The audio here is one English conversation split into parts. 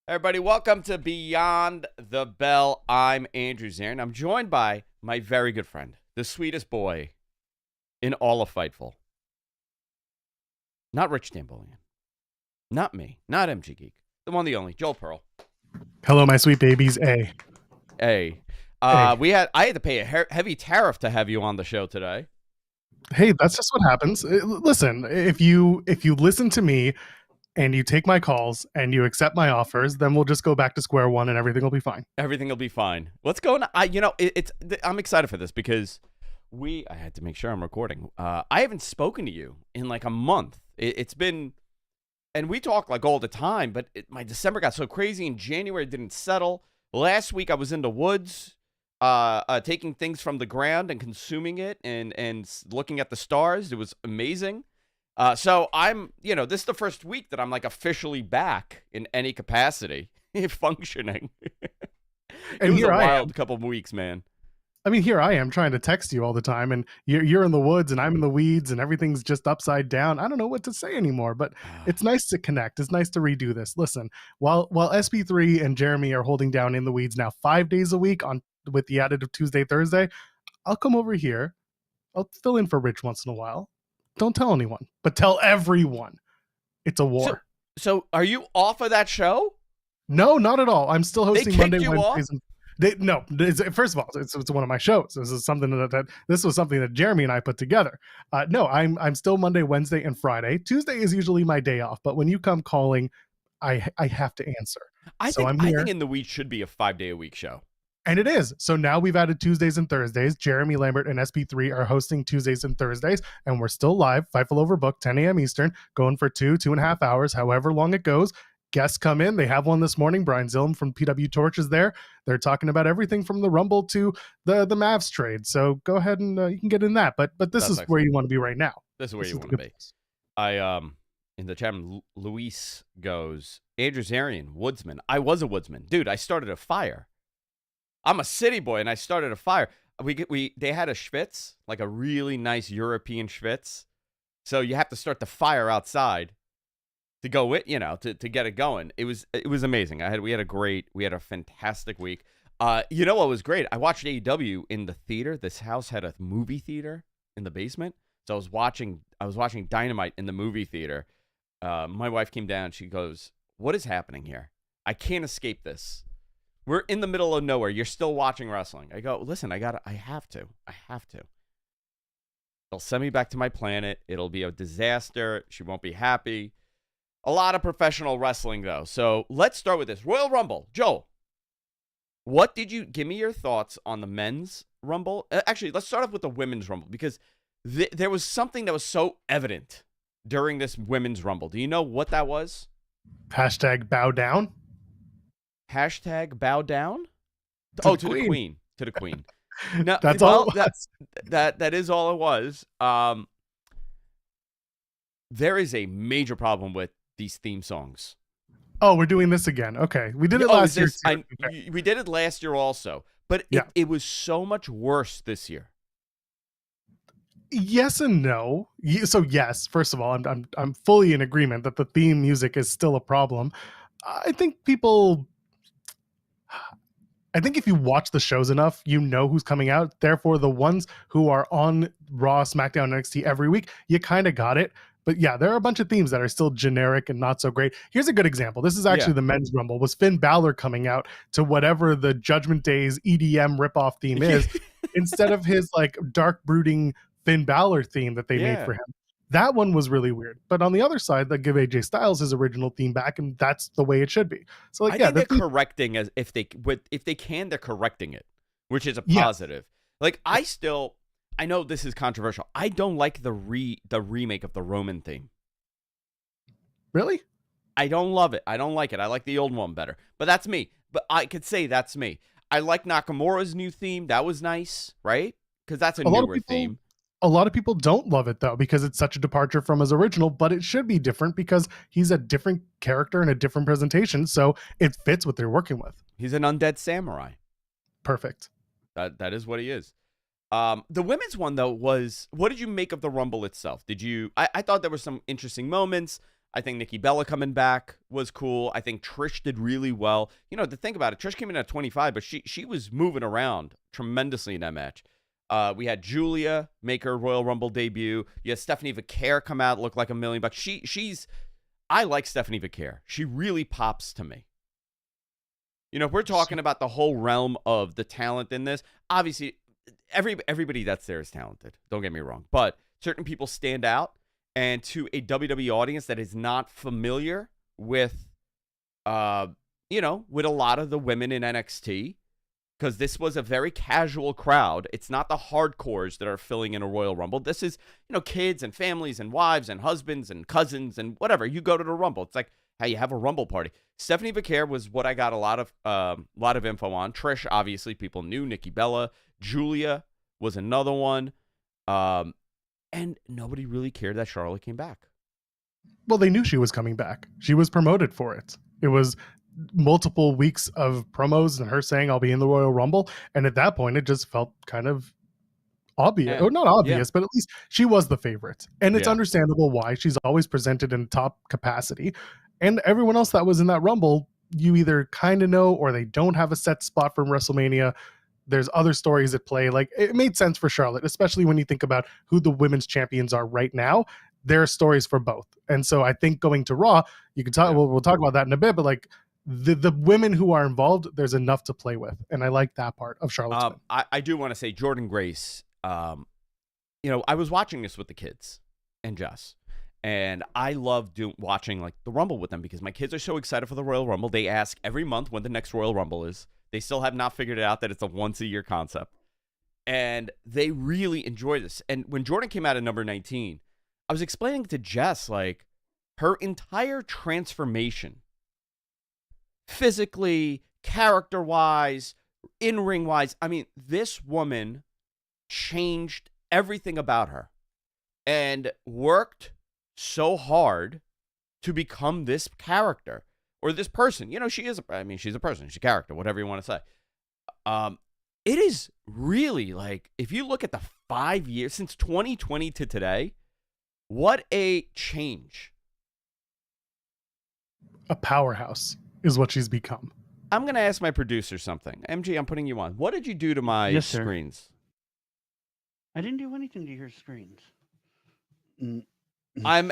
Everybody, welcome to Beyond the Bell. I'm Andrew Zarian. I'm joined by my very good friend, the sweetest boy in all of Fightful. Not Rich Tambolian. Not me. Not MG Geek. The one, the only, Joel Pearl. Hello, my sweet babies. Hey. I had to pay a heavy tariff to have you on the show today. Hey, that's just what happens. Listen, if you listen to me and you take my calls and you accept my offers, then we'll just go back to square one and everything will be fine. Everything will be fine. What's going on? I'm excited for this because I had to make sure I'm recording. I haven't spoken to you in like a month. It's been, and we talk like all the time, but my December got so crazy and January didn't settle. Last week I was in the woods, taking things from the ground and consuming it and looking at the stars. It was amazing. So I'm, this is the first week that I'm like officially back in any capacity, functioning. It was a wild couple of weeks, man. I mean, here I am trying to text you all the time, and you're in the woods, and I'm in the weeds, and everything's just upside down. I don't know what to say anymore, but it's nice to connect. It's nice to redo this. Listen, while SP3 and Jeremy are holding down in the weeds now 5 days a week with the added of Tuesday, Thursday, I'll come over here. I'll fill in for Rich once in a while. Don't tell anyone, but tell everyone. It's a war. So are you off of that show? No, not at all. I'm still hosting Monday, Wednesdays. First of all, it's one of my shows. This is something this was something that Jeremy and I put together. No, I'm still Monday, Wednesday, and Friday. Tuesday is usually my day off, but when you come calling, I have to answer. I think In the Week should be a 5-day-a-week show. And it is. So now we've added Tuesdays and Thursdays. Jeremy Lambert and SP3 are hosting Tuesdays and Thursdays, and we're still live, Fightful Overbooked, 10 a.m. Eastern, going for 2.5 hours, however long it goes. Guests come in. They have one this morning. Brian Zillum from PW Torch is there. They're talking about everything from the Rumble to the Mavs trade. So go ahead and you can get in that. But this is excellent. Where you want to be right now. This is where you want to be. In the chat, Luis goes, Andrew Zarian, woodsman. I was a woodsman. Dude, I started a fire. I'm a city boy, and I started a fire. They had a schwitz, like a really nice European schwitz. So you have to start the fire outside to go with, to get it going. It was amazing. We had a fantastic week. You know what was great? I watched AEW in the theater. This house had a movie theater in the basement. So I was watching Dynamite in the movie theater. My wife came down. She goes, "What is happening here? I can't escape this. We're in the middle of nowhere. You're still watching wrestling." I go, "Listen, I have to. They'll send me back to my planet. It'll be a disaster. She won't be happy." A lot of professional wrestling, though. So let's start with this. Royal Rumble. Joel, give me your thoughts on the men's Rumble? Actually, let's start off with the women's Rumble, because there was something that was so evident during this women's Rumble. Do you know what that was? # bow down. # bow down? To the queen. To the queen. No, that's all. That is all it was. There is a major problem with these theme songs. Oh, we're doing this again. Okay. We did it last year. We did it last year also, but it was so much worse this year. Yes and no. So yes, first of all, I'm fully in agreement that the theme music is still a problem. I think if you watch the shows enough, you know who's coming out. Therefore, the ones who are on Raw, SmackDown, NXT every week, you kind of got it. But yeah, there are a bunch of themes that are still generic and not so great. Here's a good example. This is actually the men's Rumble. Was Finn Balor coming out to whatever the Judgment Day's EDM ripoff theme is, instead of his like dark brooding Finn Balor theme that they made for him. That one was really weird. But on the other side, they give AJ Styles his original theme back, and that's the way it should be. So like, I think they're correcting, as if they can, they're correcting it, which is a positive. Like I know this is controversial. I don't like the remake of the Roman theme. Really? I don't love it. I don't like it. I like the old one better. But that's me. But I could say that's me. I like Nakamura's new theme. That was nice, right? Because that's a newer theme. A lot of people don't love it, though, because it's such a departure from his original, but it should be different because he's a different character and a different presentation, so it fits what they're working with. He's an undead samurai. Perfect. That is what he is. The women's one, though, was, what did you make of the Rumble itself? I thought there were some interesting moments. I think Nikki Bella coming back was cool. I think Trish did really well. You know, to think about it, Trish came in at 25, but she was moving around tremendously in that match. We had Julia make her Royal Rumble debut. You had Stephanie Vaquer come out, look like $1 million. I like Stephanie Vaquer. She really pops to me. You know, if we're talking about the whole realm of the talent in this, obviously everybody that's there is talented. Don't get me wrong. But certain people stand out. And to a WWE audience that is not familiar with, with a lot of the women in NXT, because this was a very casual crowd. It's not the hardcores that are filling in a Royal Rumble. This is, kids and families and wives and husbands and cousins and whatever. You go to the Rumble. It's like, hey, you have a Rumble party. Stephanie Vaquer was what I got a lot of info on. Trish, obviously, people knew. Nikki Bella. Julia was another one. And nobody really cared that Charlotte came back. Well, they knew she was coming back. She was promoted for it. It was multiple weeks of promos and her saying, I'll be in the Royal Rumble. And at that point, it just felt kind of obvious, or not obvious, but at least she was the favorite. And it's understandable why. She's always presented in top capacity. And everyone else that was in that Rumble, you either kind of know or they don't have a set spot from WrestleMania. There's other stories at play. Like, it made sense for Charlotte, especially when you think about who the women's champions are right now. There are stories for both. And so I think going to Raw, you can talk, we'll talk about that in a bit, but like the women who are involved, there's enough to play with. And I like that part of Charlotte's. I do want to say Jordynne Grace, I was watching this with the kids and Jess, and I love watching like the Rumble with them because my kids are so excited for the Royal Rumble. They ask every month when the next Royal Rumble is. They still have not figured it out that it's a once-a-year concept. And they really enjoy this. And when Jordynne came out at number 19, I was explaining to Jess, like, her entire transformation, physically, character-wise, in-ring-wise. I mean, this woman changed everything about her and worked so hard to become this character. Or this person, she's a person, she's a character, whatever you want to say. It is really like, if you look at the 5 years, since 2020 to today, what a change. A powerhouse is what she's become. I'm going to ask my producer something. MG, I'm putting you on. What did you do to my screens? I didn't do anything to your screens. I'm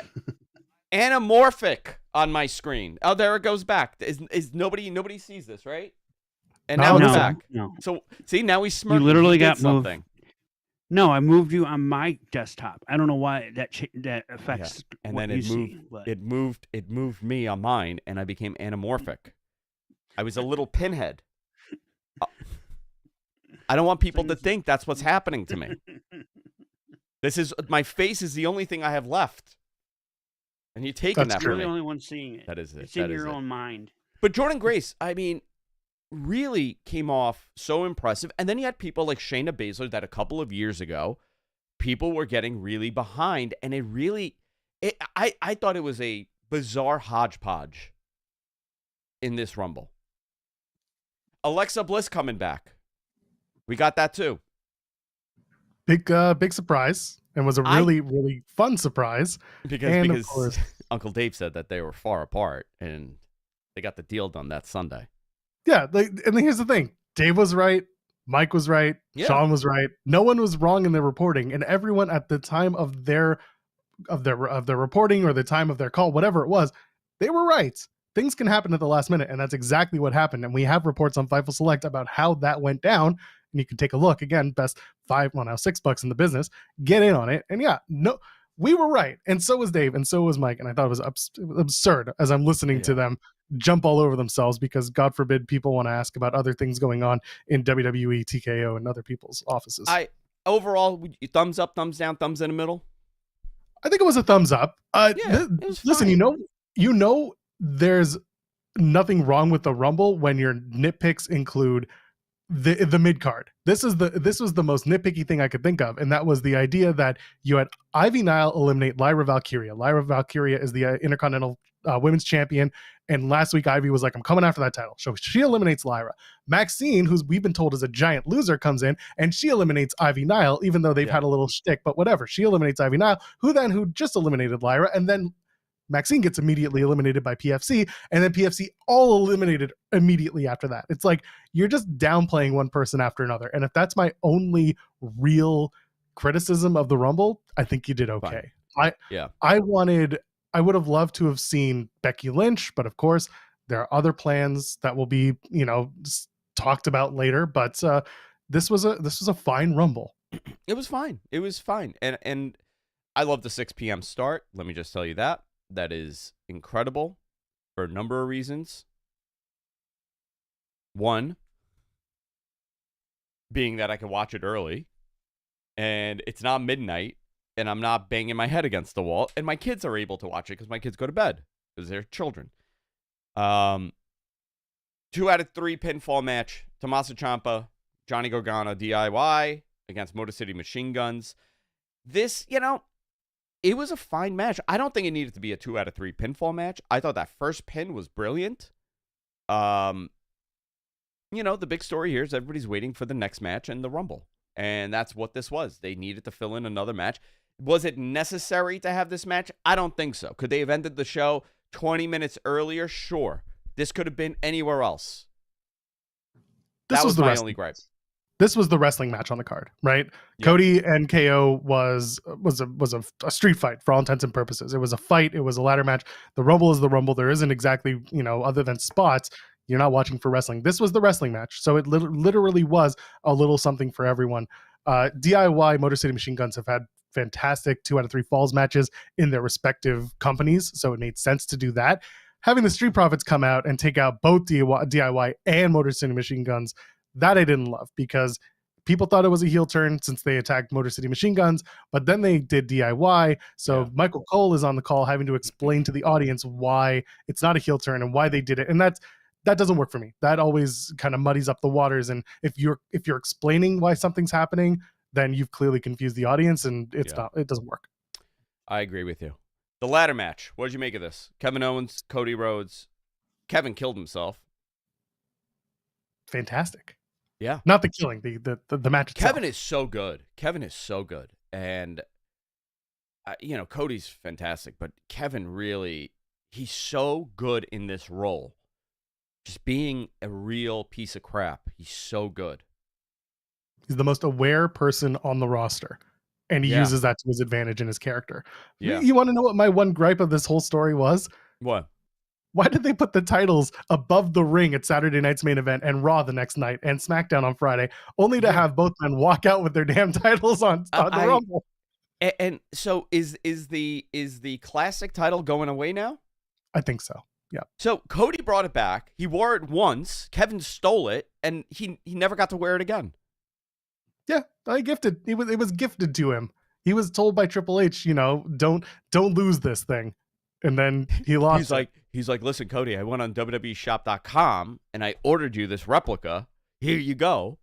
anamorphic on my screen. Oh, there it goes back. Is nobody sees this, right? And now it's back. No. So see, now we smirk. You literally got something. No, I moved you on my desktop. I don't know why that affects. And what then it moved. It moved me on mine, and I became anamorphic. I was a little pinhead. I don't want people to think that's what's happening to me. My face is the only thing I have left. And you're taking that from me. You're the only one seeing it. That is it. It's in your own mind. But Jordynne Grace, I mean, really came off so impressive. And then you had people like Shayna Baszler that a couple of years ago, people were getting really behind. And I thought it was a bizarre hodgepodge in this Rumble. Alexa Bliss coming back. We got that too. Big surprise. And was a really, really fun surprise. Because of course, Uncle Dave said that they were far apart and they got the deal done that Sunday. Yeah. And here's the thing. Dave was right. Mike was right. Yeah. Sean was right. No one was wrong in their reporting. And everyone at the time of their reporting or the time of their call, whatever it was, they were right. Things can happen at the last minute. And that's exactly what happened. And we have reports on Fightful Select about how that went down. And you can take a look again, best $6 in the business, get in on it. And we were right. And so was Dave. And so was Mike. And I thought it was absurd as I'm listening to them jump all over themselves because God forbid people want to ask about other things going on in WWE, TKO, and other people's offices. Overall, thumbs up, thumbs down, thumbs in the middle. I think it was a thumbs up. It was listen, there's nothing wrong with the Rumble when your nitpicks include the mid card. This was the most nitpicky thing I could think of, and that was the idea that you had Ivy Nile eliminate Lyra Valkyria. Lyra Valkyria is the Intercontinental Women's Champion, and last week Ivy was like, "I'm coming after that title." So she eliminates Lyra. Maxine, who's we've been told is a giant loser, comes in and she eliminates Ivy Nile, even though they've had a little shtick, but whatever. She eliminates Ivy Nile, who just eliminated Lyra, and then Maxine gets immediately eliminated by PFC, and then PFC all eliminated immediately after that. It's like you're just downplaying one person after another. And if that's my only real criticism of the Rumble, I think you did okay. I would have loved to have seen Becky Lynch, but of course there are other plans that will be, talked about later. But this was a fine Rumble. It was fine. It was fine. And I love the 6 p.m. start. Let me just tell you that. That is incredible for a number of reasons. One, being that I can watch it early, and it's not midnight, and I'm not banging my head against the wall, and my kids are able to watch it because my kids go to bed because they're children. 2 out of 3 pinfall match. Tommaso Ciampa, Johnny Gargano, DIY against Motor City Machine Guns. This, it was a fine match. I don't think it needed to be a 2 out of 3 pinfall match. I thought that first pin was brilliant. The big story here is everybody's waiting for the next match and the Rumble. And that's what this was. They needed to fill in another match. Was it necessary to have this match? I don't think so. Could they have ended the show 20 minutes earlier? Sure. This could have been anywhere else. That was my only gripe. This was the wrestling match on the card, right? Yep. Cody and KO was a street fight for all intents and purposes. It was a fight. It was a ladder match. The Rumble is the Rumble. There isn't exactly, other than spots, you're not watching for wrestling. This was the wrestling match. So it literally was a little something for everyone. DIY Motor City Machine Guns have had fantastic 2 out of 3 falls matches in their respective companies. So it made sense to do that. Having the Street Profits come out and take out both DIY and Motor City Machine Guns, that I didn't love because people thought it was a heel turn since they attacked Motor City Machine Guns, but then they did DIY. So Michael Cole is on the call having to explain to the audience why it's not a heel turn and why they did it. And that doesn't work for me. That always kind of muddies up the waters. And if you're explaining why something's happening, then you've clearly confused the audience and it doesn't work. I agree with you. The ladder match. What did you make of this? Kevin Owens, Cody Rhodes. Kevin killed himself. Fantastic. Yeah. Not the killing, the match itself. Kevin is so good. And, Cody's fantastic, but Kevin really, he's so good in this role. Just being a real piece of crap. He's so good. He's the most aware person on the roster, and he uses that to his advantage in his character. Yeah. You want to know what my one gripe of this whole story was? What? Why did they put the titles above the ring at Saturday night's main event and Raw the next night and SmackDown on Friday, only to have both men walk out with their damn titles on the Rumble? And so is the classic title going away now? I think so. Yeah. So Cody brought it back. He wore it once. Kevin stole it, and he never got to wear it again. Yeah, it was gifted to him. He was told by Triple H, don't lose this thing. And then he lost He's like, listen, Cody, I went on WWEshop.com and I ordered you this replica. Here you go.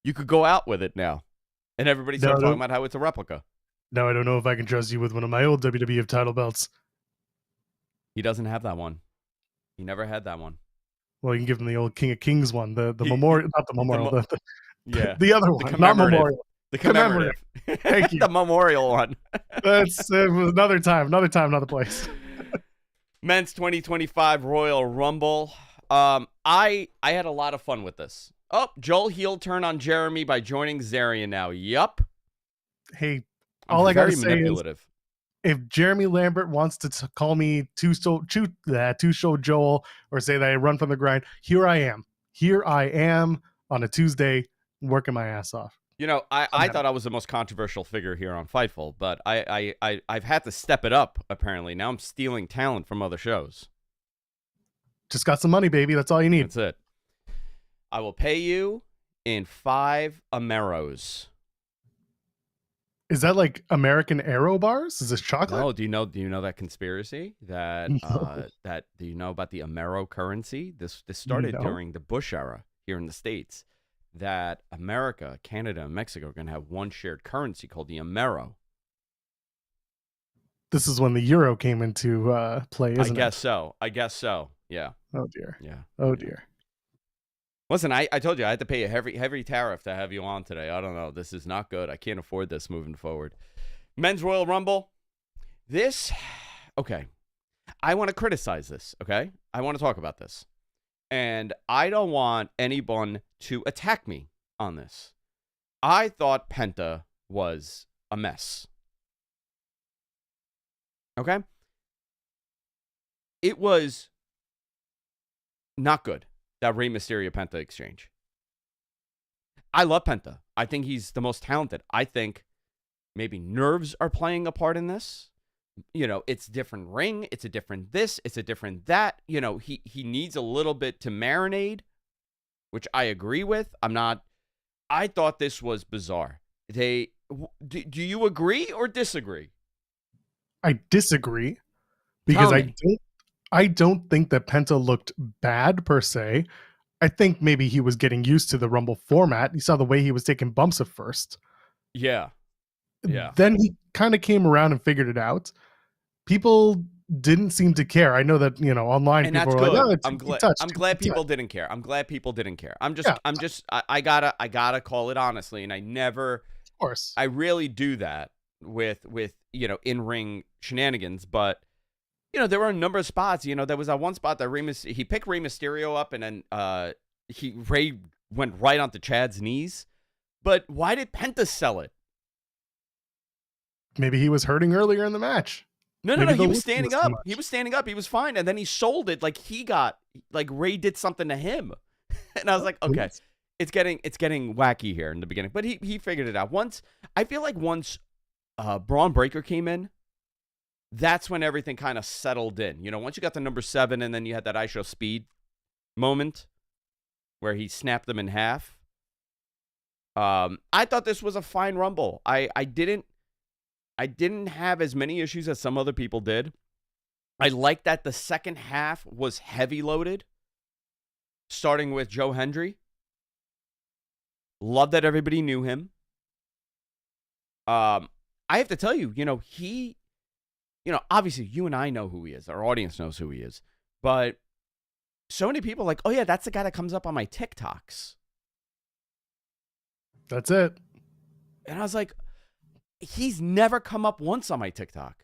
You could go out with it now. And everybody started talking about how it's a replica. Now I don't know if I can trust you with one of my old WWE title belts. He doesn't have that one. He never had that one. Well, you can give him the old King of Kings one, the memorial, not the memorial, the other one, not memorial. The commemorative. Thank you. The memorial one. That's another time, another place. Men's 2025 Royal Rumble. I had a lot of fun with this. Oh, Joel heel turn on Jeremy by joining Zarian now. Yup. Hey, all I gotta say manipulative. Is, if Jeremy Lambert wants to call me two-show Joel or say that I run from the grind, here I am on a Tuesday working my ass off. I thought I was the most controversial figure here on Fightful, but I've had to step it up, apparently. Now I'm stealing talent from other shows. Just got some money, baby. That's all you need. That's it. I will pay you in 5 Ameros. Is that like American Aero bars? Is this chocolate? No, do you know that conspiracy? That do you know about the Amero currency? This started during the Bush era here in the States. That America, Canada, and Mexico are going to have one shared currency called the Amero. This is when the euro came into play, isn't it? I guess so. Yeah. Oh, dear. Yeah. Oh, dear. Listen, I told you I had to pay a heavy tariff to have you on today. I don't know. This is not good. I can't afford this moving forward. Men's Royal Rumble. Okay. I want to criticize this, okay? I want to talk about this. And I don't want anyone to attack me on this. I thought Penta was a mess. Okay? It was not good, that Rey Mysterio-Penta exchange. I love Penta. I think he's the most talented. I think maybe nerves are playing a part in this. You know, it's a different ring. It's a different this. It's a different that. You know, he needs a little bit to marinate, which I agree with. I thought this was bizarre. Do you agree or disagree? I disagree because I don't think that Penta looked bad per se. I think maybe he was getting used to the Rumble format. You saw the way he was taking bumps at first. Yeah. Then he kind of came around and figured it out. People didn't seem to care. I know that, you know, online and people that's were good. like, "Oh, I'm glad people didn't care. I'm glad people didn't care. I gotta call it honestly, and of course, I really do that with you know, in-ring shenanigans, but you know, there were a number of spots. You know, there was that one spot that he picked Rey Mysterio up, and then Rey went right onto Chad's knees. But why did Penta sell it? Maybe he was hurting earlier in the match. No. He was standing up. He was standing up. He was fine, and then he sold it like Rey did something to him, and I was like, okay, it's getting wacky here in the beginning, but he figured it out. I feel like once Braun Breaker came in, that's when everything kind of settled in. You know, once you got to number 7, and then you had that ISO Speed moment where he snapped them in half. I thought this was a fine Rumble. I didn't have as many issues as some other people did. I like that the second half was heavy loaded, starting with Joe Hendry. Love that everybody knew him. I have to tell you, you know, obviously you and I know who he is. Our audience knows who he is. But so many people are like, oh yeah, that's the guy that comes up on my TikToks. That's it. And I was like, he's never come up once on my TikTok.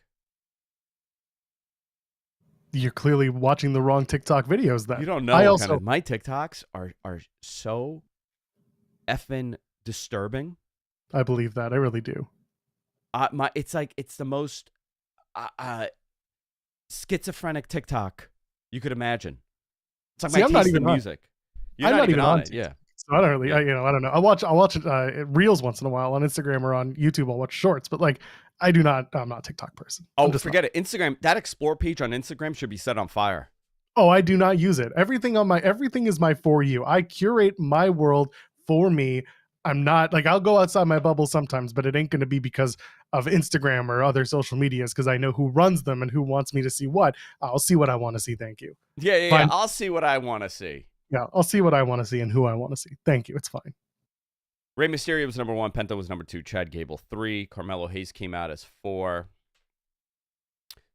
You're clearly watching the wrong TikTok videos then. You don't know. My TikToks are so effing disturbing. I believe that. I really do. It's the most schizophrenic TikTok you could imagine. It's like I'm not even music. You're not even on it. Yeah. So I don't really, I don't know. I'll watch reels once in a while on Instagram or on YouTube. I'll watch shorts, but like, I'm not a TikTok person. Oh, forget it. Instagram, that explore page on Instagram should be set on fire. Oh, I do not use it. Everything is my For You. I curate my world for me. I'm not like, I'll go outside my bubble sometimes, but it ain't going to be because of Instagram or other social medias, because I know who runs them and who wants me to see what. I'll see what I want to see. Thank you. Yeah. I'll see what I want to see. Yeah, I'll see what I want to see and who I want to see. Thank you. It's fine. Rey Mysterio was number 1. Penta was number 2. Chad Gable 3. Carmelo Hayes came out as 4.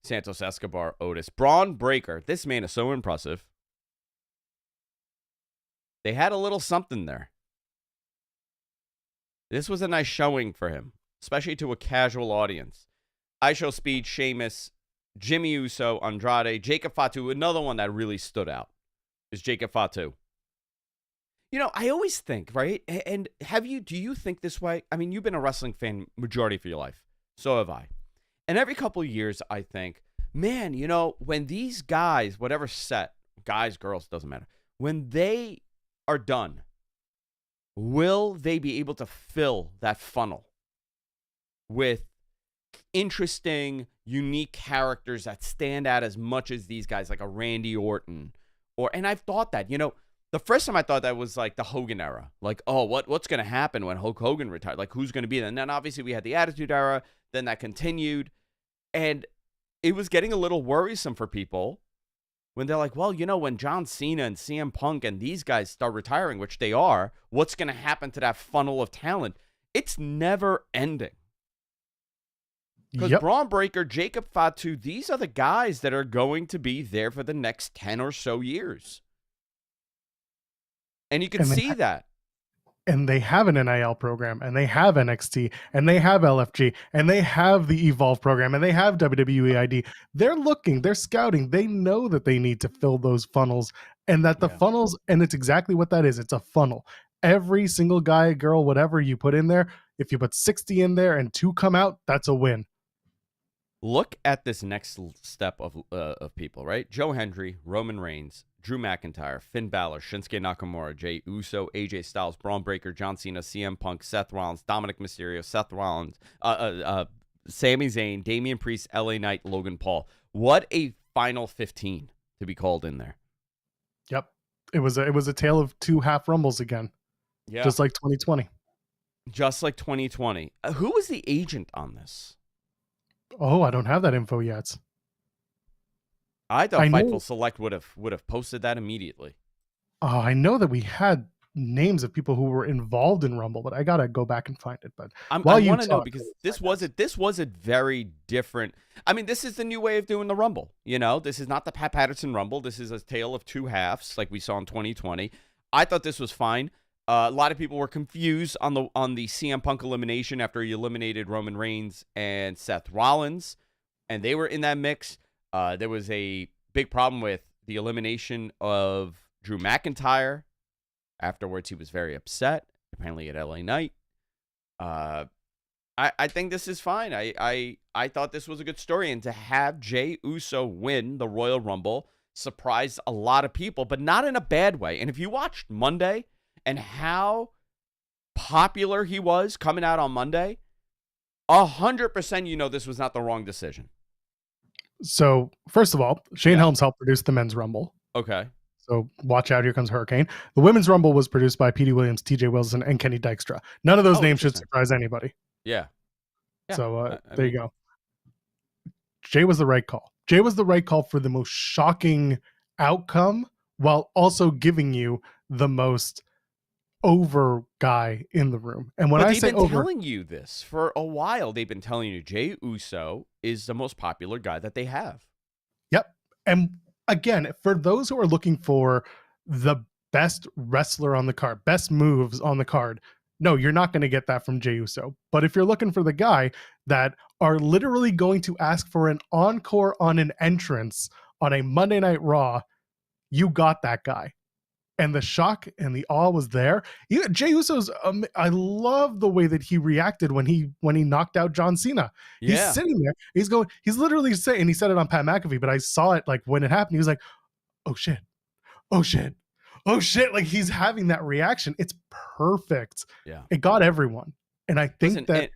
Santos Escobar, Otis. Braun Breaker. This man is so impressive. They had a little something there. This was a nice showing for him, especially to a casual audience. ISO Speed, Sheamus, Jimmy Uso, Andrade, Jacob Fatu. Another one that really stood out is Jacob Fatu. You know, I always think, right? And do you think this way? I mean, you've been a wrestling fan majority of your life. So have I. And every couple of years, I think, man, you know, when these guys, whatever set, guys, girls, doesn't matter, when they are done, will they be able to fill that funnel with interesting, unique characters that stand out as much as these guys, like a Randy Orton? And I've thought that, you know, the first time I thought that was like the Hogan era. Like, oh, what's going to happen when Hulk Hogan retired? Like, who's going to be there? And then obviously we had the Attitude Era. Then that continued. And it was getting a little worrisome for people when they're like, well, you know, when John Cena and CM Punk and these guys start retiring, which they are, what's going to happen to that funnel of talent? It's never ending. Because Braun Breaker, Jacob Fatu, these are the guys that are going to be there for the next 10 or so years. And you can see that. and they have an NIL program, and they have NXT, and they have LFG, and they have the Evolve program, and they have WWE ID. They're looking, they're scouting. They know that they need to fill those funnels, and that the Yeah. funnels, and it's exactly what that is. It's a funnel. Every single guy, girl, whatever you put in there, if you put 60 in there and 2 come out, that's a win. Look at this next step of people, right? Joe Hendry, Roman Reigns, Drew McIntyre, Finn Balor, Shinsuke Nakamura, Jey Uso, AJ Styles, Braun Breaker, John Cena, CM Punk, Seth Rollins, Dominic Mysterio, Seth Rollins, Sami Zayn, Damian Priest, LA Knight, Logan Paul. What a final 15 to be called in there. Yep. It was a tale of 2 half rumbles again. Yeah. Just like 2020. Just like 2020. Who was the agent on this? Oh, I don't have that info yet. I thought I know- Fightful Select would have posted that immediately. I know that we had names of people who were involved in Rumble, but I gotta go back and find it. But I while you want to know talk, because this was a very different. I mean, this is the new way of doing the Rumble. You know, this is not the Pat Patterson Rumble. This is a tale of 2 halves, like we saw in 2020. I thought this was fine. A lot of people were confused on the CM Punk elimination after he eliminated Roman Reigns and Seth Rollins, and they were in that mix. There was a big problem with the elimination of Drew McIntyre. Afterwards, he was very upset, apparently at LA Knight. I think this is fine. I thought this was a good story, and to have Jey Uso win the Royal Rumble surprised a lot of people, but not in a bad way. And if you watched Monday and how popular he was coming out on Monday, 100% you know this was not the wrong decision. So first of all, Shane Yeah. Helms helped produce the men's Rumble. Okay. So watch out, here comes Hurricane. The women's Rumble was produced by Petey Williams, TJ Wilson, and Kenny Dykstra. None of those names should interesting. surprise anybody. Yeah. Yeah, So I there mean- you go. Jay was the right call. Jay was the right call for the most shocking outcome while also giving you the most over guy in the room. And when But I they've say been over, telling you this for a while. They've been telling you Jey Uso is the most popular guy that they have. yep. And again, for those who are looking for the best wrestler on the card, best moves on the card, no, you're not going to get that from Jey Uso. But if you're looking for the guy that are literally going to ask for an encore on an entrance on a Monday Night Raw, you got that guy. And the shock and the awe was there. Jey Uso's, I love the way that he reacted when he knocked out John Cena. Yeah. He's sitting there. He's literally saying, and he said it on Pat McAfee, but I saw it like when it happened. He was like, oh shit, oh shit, oh shit. Like he's having that reaction. It's perfect. Yeah. It got everyone. And I think Listen, that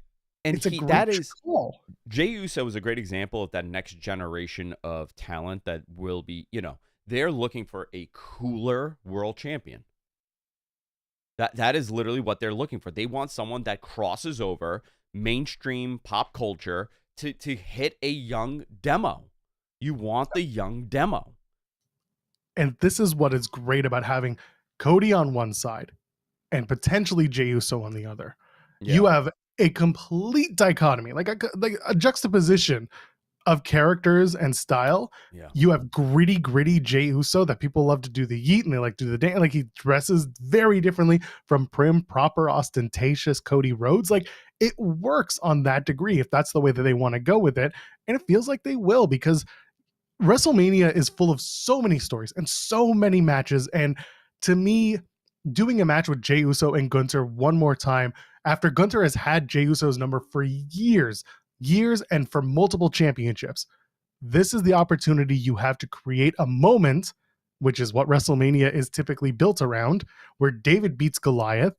and it's a he, great that is call. Jey Uso is a great example of that next generation of talent that will be, you know, they're looking for a cooler world champion. That is literally what they're looking for. They want someone that crosses over mainstream pop culture to hit a young demo. You want the young demo. And this is what is great about having Cody on one side and potentially Jey Uso on the other. Yeah. You have a complete dichotomy, like a juxtaposition of characters and style. Yeah. You have gritty Jey Uso that people love to do the yeet and they like to do the dance. Like he dresses very differently from prim, proper, ostentatious Cody Rhodes. Like it works on that degree if that's the way that they want to go with it. And it feels like they will, because WrestleMania is full of so many stories and so many matches. And to me, doing a match with Jey Uso and Gunther one more time after Gunther has had Jey Uso's number for years, and for multiple championships, this is the opportunity you have to create a moment, which is what WrestleMania is typically built around, where David beats Goliath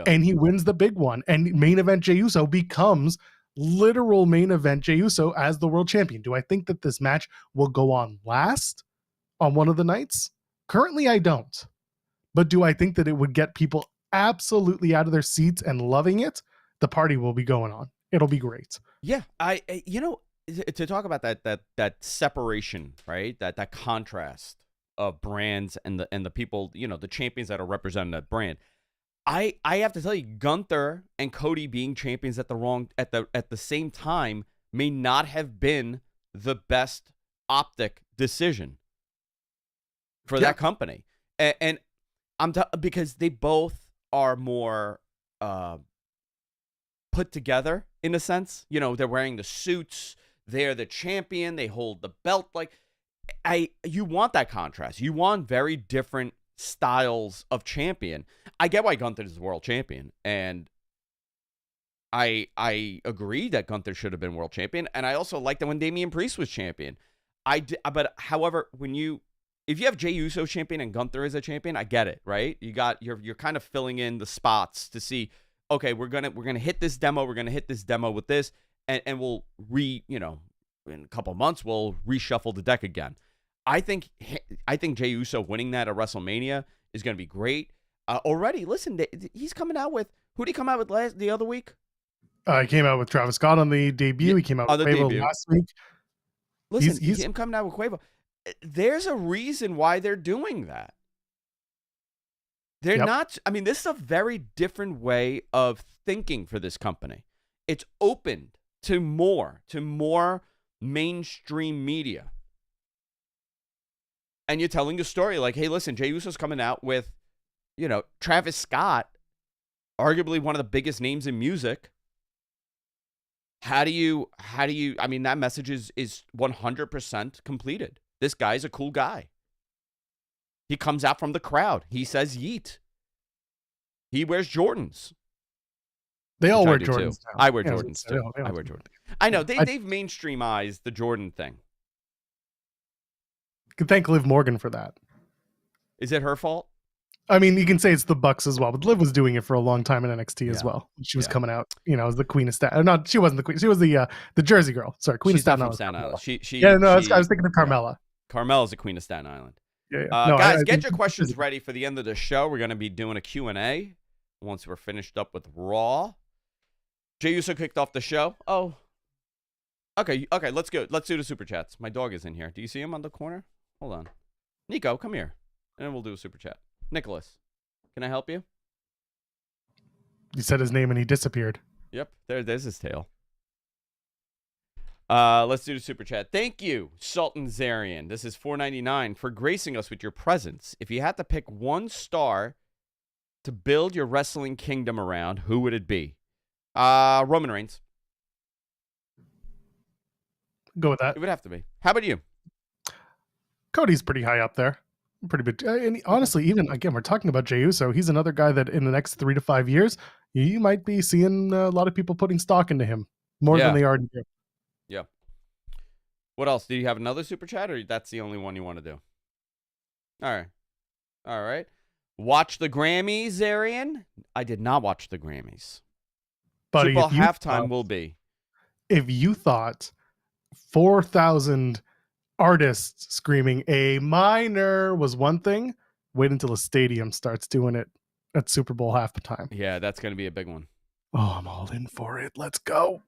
and he wins the big one, and main event Jey Uso becomes literal main event Jey Uso as the world champion. Do I think that this match will go on last on one of the nights? Currently, I don't. But do I think that it would get people absolutely out of their seats and loving it? The party will be going on. It'll be great. Yeah, you know, to talk about that separation, right? That contrast of brands and the people, you know, the champions that are representing that brand. I have to tell you, Gunther and Cody being champions at the same time may not have been the best optic decision for that company. And I'm because they both are more put together in a sense. You know, they're wearing the suits. They're the champion. They hold the belt. Like, you want that contrast. You want very different styles of champion. I get why Gunther is the world champion, and I agree that Gunther should have been world champion, and I also like that when Damian Priest was champion. But however, if you have Jey Uso champion and Gunther is a champion, I get it, right? You're kind of filling in the spots to see, okay, we're gonna hit this demo, we're gonna hit this demo with this, and we'll in a couple months we'll reshuffle the deck again. I think Jey Uso winning that at WrestleMania is gonna be great. Already, listen, he's coming out with, who did he come out with the other week? He came out with Travis Scott on the debut. He came out with Quavo last week. Listen, he's him coming out with Quavo. There's a reason why they're doing that. They're not. I mean, this is a very different way of thinking for this company. It's opened to more mainstream media. And you're telling a story like, hey, listen, Jey Uso's coming out with, Travis Scott, arguably one of the biggest names in music. How do you, I mean, that message is 100% completed. This guy's a cool guy. He comes out from the crowd. He says yeet. He wears Jordans. They all wear Jordans now. I wear Jordans too. I wear Jordans. I know, they've mainstreamized the Jordan thing. You can thank Liv Morgan for that. Is it her fault? I mean, you can say it's the Bucks as well, but Liv was doing it for a long time in NXT as well. She was coming out, as the Queen of Staten. Not, she wasn't the Queen. She was the Jersey girl. Sorry, Queen of Staten Island. I was thinking of Carmella. Carmella's the Queen of Staten Island. Yeah. Guys, get your questions ready for the end of the show. We're going to be doing a Q&A once we're finished up with Raw. Jey Uso kicked off the show. Oh. Okay, let's go. Let's do the Super Chats. My dog is in here. Do you see him on the corner? Hold on. Nico, come here. And then we'll do a Super Chat. Nicholas, can I help you? You said his name and he disappeared. Yep, there's his tail. Let's do the Super Chat. Thank you, Sultan Zarian. This is $4.99 for gracing us with your presence. If you had to pick one star to build your wrestling kingdom around, who would it be? Roman Reigns. Go with that. It would have to be. How about you? Cody's pretty high up there. Pretty big. And honestly, even again, we're talking about Jey Uso. He's another guy that in the next 3 to 5 years, you might be seeing a lot of people putting stock into him more than they already do. Yeah. What else? Do you have another Super Chat, or that's the only one you want to do? All right. Watch the Grammys, Zarian. I did not watch the Grammys. Buddy, Super Bowl halftime will be. If you thought 4,000 artists screaming A minor was one thing, wait until a stadium starts doing it at Super Bowl halftime. Yeah, that's going to be a big one. Oh, I'm all in for it. Let's go.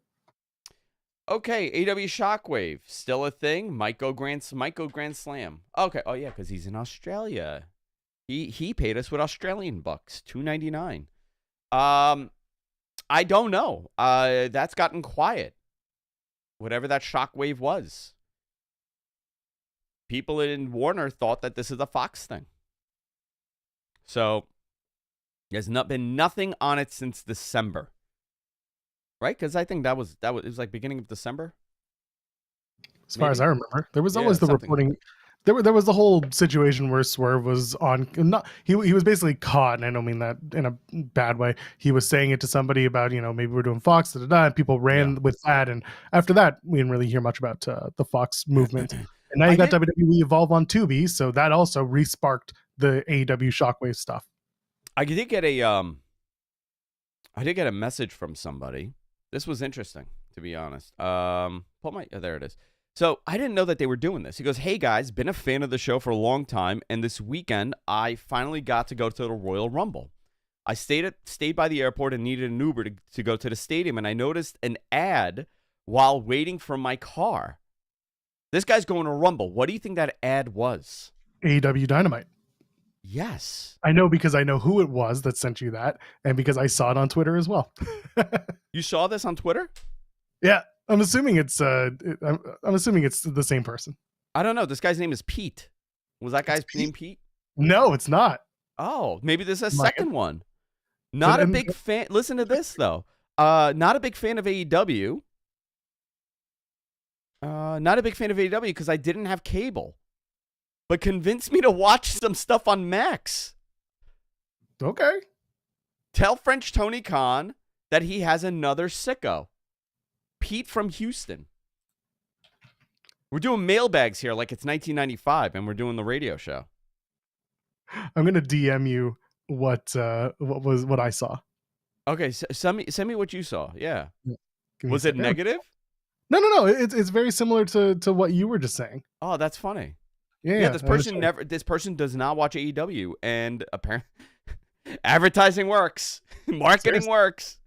Okay, AW Shockwave, still a thing. Might go Grand Slam. Okay, oh yeah, because he's in Australia. He paid us with Australian bucks, $2.99. I don't know. That's gotten quiet. Whatever that Shockwave was. People in Warner thought that this is a Fox thing. So there's been nothing on it since December. Right? Because I think it was like beginning of December. As far as I remember, there was always the reporting. There was the whole situation where Swerve was on. He was basically caught, and I don't mean that in a bad way. He was saying it to somebody about maybe we're doing Fox, and people ran with that, and after that we didn't really hear much about the Fox movement. And now you got WWE Evolve on Tubi, so that also re-sparked the AEW Shockwave stuff. I did get a message from somebody. This was interesting, to be honest. There it is. So I didn't know that they were doing this. He goes, "Hey guys, been a fan of the show for a long time, and this weekend I finally got to go to the Royal Rumble. I stayed by the airport and needed an Uber to go to the stadium, and I noticed an ad while waiting for my car. This guy's going to Rumble. What do you think that ad was?" AEW Dynamite. Yes. I know because I know who it was that sent you that, and because I saw it on Twitter as well. You saw this on Twitter? Yeah, I'm assuming it's I'm assuming it's the same person. I don't know. This guy's name is Pete. Was that guy's name Pete? No, it's not. Oh, maybe this is a second one. Not a big fan. Listen to this though. Not a big fan of AEW. Not a big fan of AEW because I didn't have cable. But convince me to watch some stuff on Max. Okay. Tell French Tony Khan that he has another sicko. Pete from Houston. We're doing mailbags here like it's 1995 and we're doing the radio show. I'm gonna DM you what I saw. Okay, send me what you saw. Yeah. Was it negative? No. It's very similar to what you were just saying. Oh, that's funny. Yeah. This person does not watch AEW, and apparently advertising works, marketing works.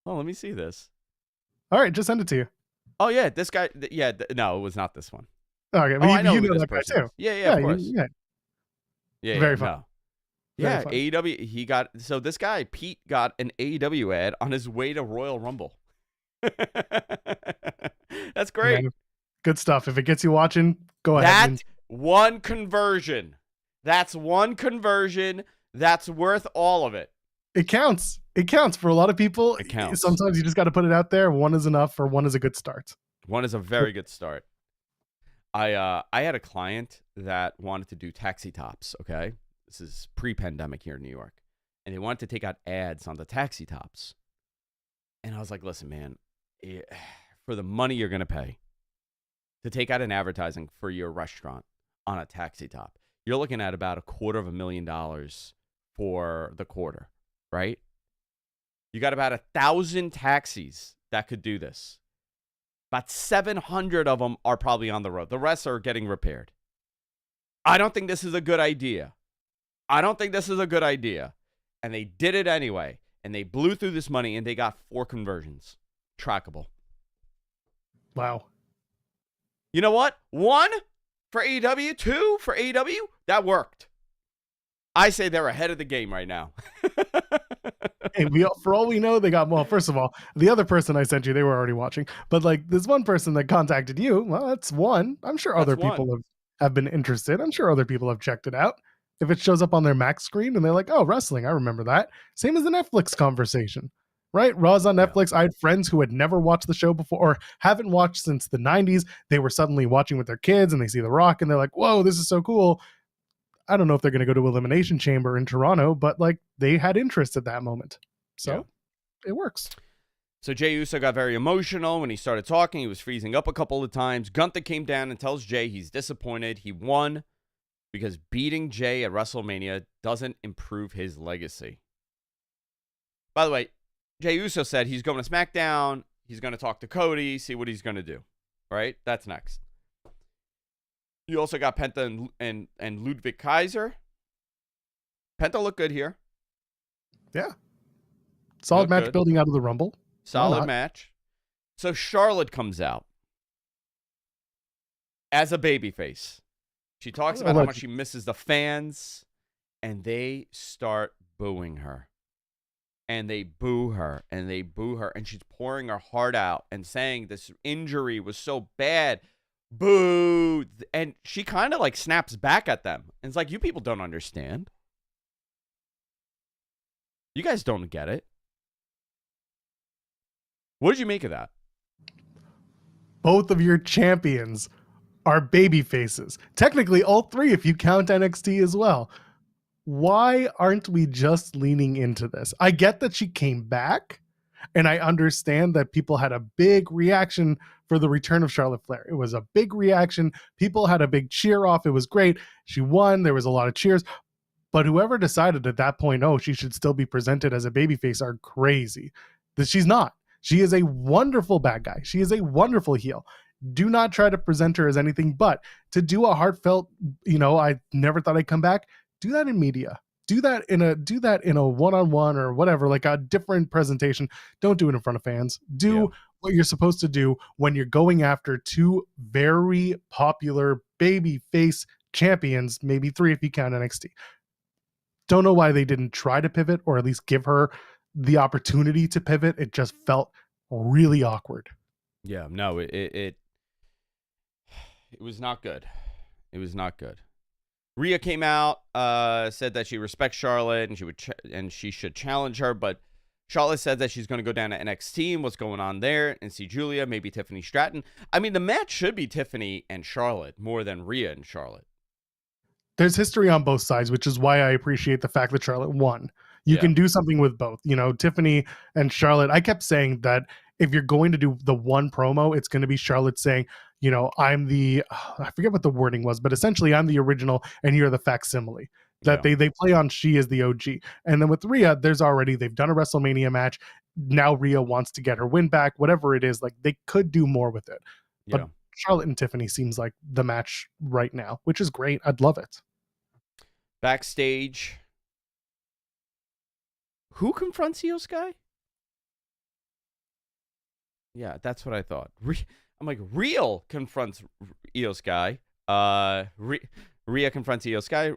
Oh, let me see this. All right, just send it to you. Oh yeah, this guy. Yeah, no, it was not this one. Okay, but I know you know that guy too. Yeah, of course. Yeah, very fun. No. Yeah, AEW. So this guy Pete got an AEW ad on his way to Royal Rumble. That's great. Man, good stuff. If it gets you watching, go ahead. That's one conversion. That's worth all of it. It counts. It counts for a lot of people. It counts. Sometimes you just got to put it out there. One is enough, or one is a good start. One is a very good start. I had a client that wanted to do taxi tops. Okay, this is pre-pandemic here in New York, and they wanted to take out ads on the taxi tops. And I was like, listen, man, for the money you're going to pay to take out an advertising for your restaurant on a taxi top, you're looking at about $250,000 for the quarter, right? You got about 1,000 taxis that could do this. About 700 of them are probably on the road. The rest are getting repaired. I don't think this is a good idea. And they did it anyway. And they blew through this money, and they got 4 conversions. Trackable. Wow. You know what? 1 for AEW, 2 for AEW. That worked. I say they're ahead of the game right now. Hey, for all we know, they got, well, first of all, the other person I sent you, they were already watching. But like this one person that contacted you, well, that's one. I'm sure other people have been interested. I'm sure other people have checked it out. If it shows up on their Mac screen and they're like, oh, wrestling, I remember that. Same as the Netflix conversation, right? Raw's on Netflix. Yeah. I had friends who had never watched the show before or haven't watched since the 90s. They were suddenly watching with their kids and they see The Rock and they're like, whoa, this is so cool. I don't know if they're going to go to Elimination Chamber in Toronto, but like they had interest at that moment. So It works. So Jey Uso got very emotional when he started talking. He was freezing up a couple of times. Gunther came down and tells Jey he's disappointed. He won because beating Jey at WrestleMania doesn't improve his legacy. By the way, Jey Uso said he's going to SmackDown. He's going to talk to Cody, see what he's going to do. Right? That's next. You also got Penta and Ludwig Kaiser. Penta looked good here. Yeah. Solid match building out of the Rumble. Solid match. So Charlotte comes out as a babyface. She talks about how much she misses the fans, and they start booing her. And they boo her, and they boo her, and she's pouring her heart out and saying this injury was so bad. Boo. And she kind of like snaps back at them. And it's like, you people don't understand. You guys don't get it. What did you make of that? Both of your champions are baby faces. Technically, all 3 if you count NXT as well. Why aren't we just leaning into this? I get that she came back, and I understand that people had a big reaction for the return of Charlotte Flair. It was a big reaction. People had a big cheer off. It was great. She won. There was a lot of cheers. But whoever decided at that point, oh, she should still be presented as a babyface are crazy. That she's not. She is a wonderful bad guy. She is a wonderful heel. Do not try to present her as anything but to do a heartfelt, I never thought I'd come back. Do that in media. Do that in a one-on-one or whatever, like a different presentation. Don't do it in front of fans. Do what you're supposed to do when you're going after 2 very popular baby face champions, maybe 3 if you count NXT. Don't know why they didn't try to pivot or at least give her the opportunity to pivot. It just felt really awkward. Yeah, no, it was not good. It was not good. Rhea came out, said that she respects Charlotte and she should challenge her, but Charlotte said that she's going to go down to NXT and what's going on there and see Julia, maybe Tiffany Stratton. I mean, the match should be Tiffany and Charlotte more than Rhea and Charlotte. There's history on both sides, which is why I appreciate the fact that Charlotte won. You Yeah. can do something with both. You know, Tiffany and Charlotte, I kept saying that if you're going to do the one promo, it's going to be Charlotte saying, you know, I'm the, I forget what the wording was, but essentially I'm the original and you're the facsimile. That they play on she is the OG. And then with Rhea, they've done a WrestleMania match. Now Rhea wants to get her win back, whatever it is. Like, they could do more with it. But Yeah. Charlotte and Tiffany seems like the match right now, which is great. I'd love it. Backstage, who confronts Io Sky? Yeah, that's what I thought. I'm like, Real confronts Io Sky. Rhea confronts Io Sky,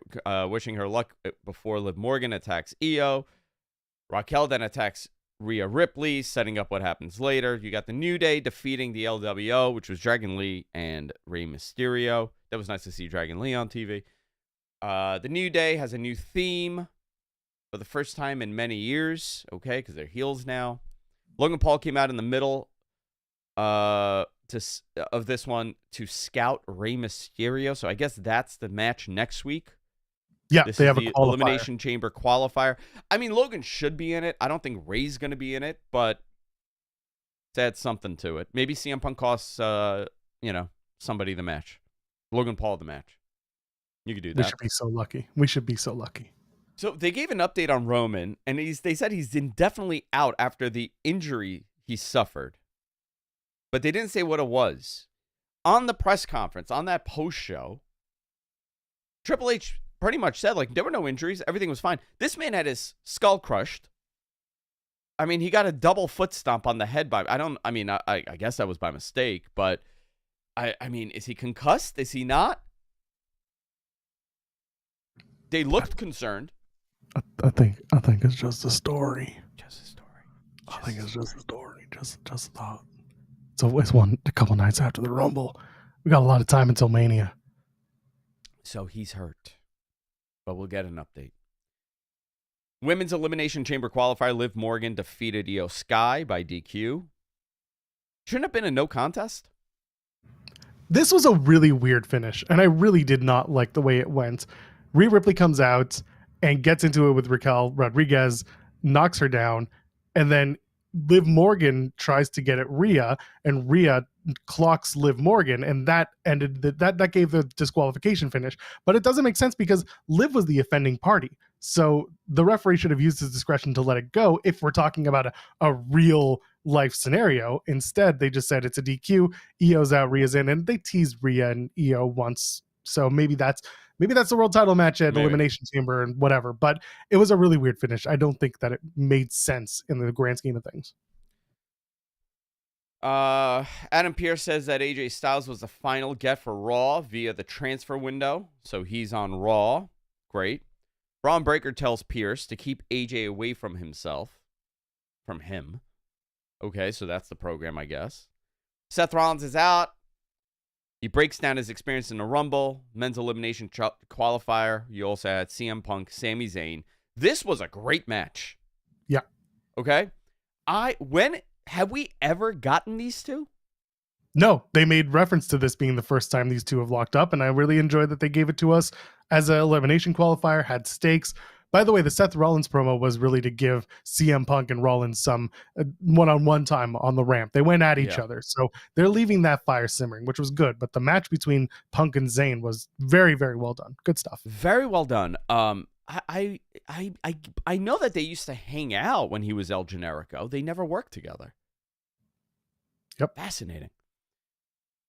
wishing her luck before Liv Morgan attacks Io. Raquel then attacks Rhea Ripley, setting up what happens later. You got the New Day defeating the LWO, which was Dragon Lee and Rey Mysterio. That was nice to see Dragon Lee on TV. The New Day has a new theme for the first time in many years, okay, because they're heels now. Logan Paul came out in the middle of this one to scout Rey Mysterio. So I guess that's the match next week. Yeah, This they is have the a qualifier. Elimination Chamber qualifier. I mean, Logan should be in it. I don't think Ray's going to be in it, but to add something to it. Maybe CM Punk costs, somebody the match. Logan Paul the match. You could do that. We should be so lucky. We should be so lucky. So they gave an update on Roman, and they said he's indefinitely out after the injury he suffered. But they didn't say what it was. On the press conference, on that post show, Triple H pretty much said, like, there were no injuries. Everything was fine. This man had his skull crushed. I mean, he got a double foot stomp on the head I guess that was by mistake, but I mean, is he concussed? Is he not? They looked concerned. I think it's just a story. Just a story. I think it's just a story. Just a thought. So it's a couple nights after the Rumble. We got a lot of time until Mania. So he's hurt. But we'll get an update. Women's Elimination Chamber qualifier, Liv Morgan defeated Io Sky by DQ. Shouldn't have been a no contest. This was a really weird finish, and I really did not like the way it went. Rhea Ripley comes out and gets into it with Raquel Rodriguez, knocks her down, and then Liv Morgan tries to get at Rhea, and Rhea clocks Liv Morgan, and that ended that gave the disqualification finish. But it doesn't make sense because Liv was the offending party, so the referee should have used his discretion to let it go if we're talking about a real life scenario. Instead, they just said it's a DQ, Io's out, Rhea's in, and they teased Rhea and Io once, so maybe that's the world title match at Elimination Chamber and whatever. But it was a really weird finish. I don't think that it made sense in the grand scheme of things. Adam Pearce says that AJ Styles was the final get for Raw via the transfer window. So he's on Raw. Great. Braun Breaker tells Pearce to keep AJ away from him. Okay, so that's the program, I guess. Seth Rollins is out. He breaks down his experience in the Rumble, men's elimination qualifier. You also had CM Punk, Sami Zayn. This was a great match. Yeah. Okay. Have we ever gotten these two? No, they made reference to this being the first time these two have locked up, and I really enjoyed that they gave it to us as an elimination qualifier, had stakes. By the way, the Seth Rollins promo was really to give CM Punk and Rollins some one-on-one time on the ramp. They went at each other, so they're leaving that fire simmering, which was good. But the match between Punk and Zayn was very, very well done. Good stuff. Very well done. I know that they used to hang out when he was El Generico. They never worked together. Yep. Fascinating.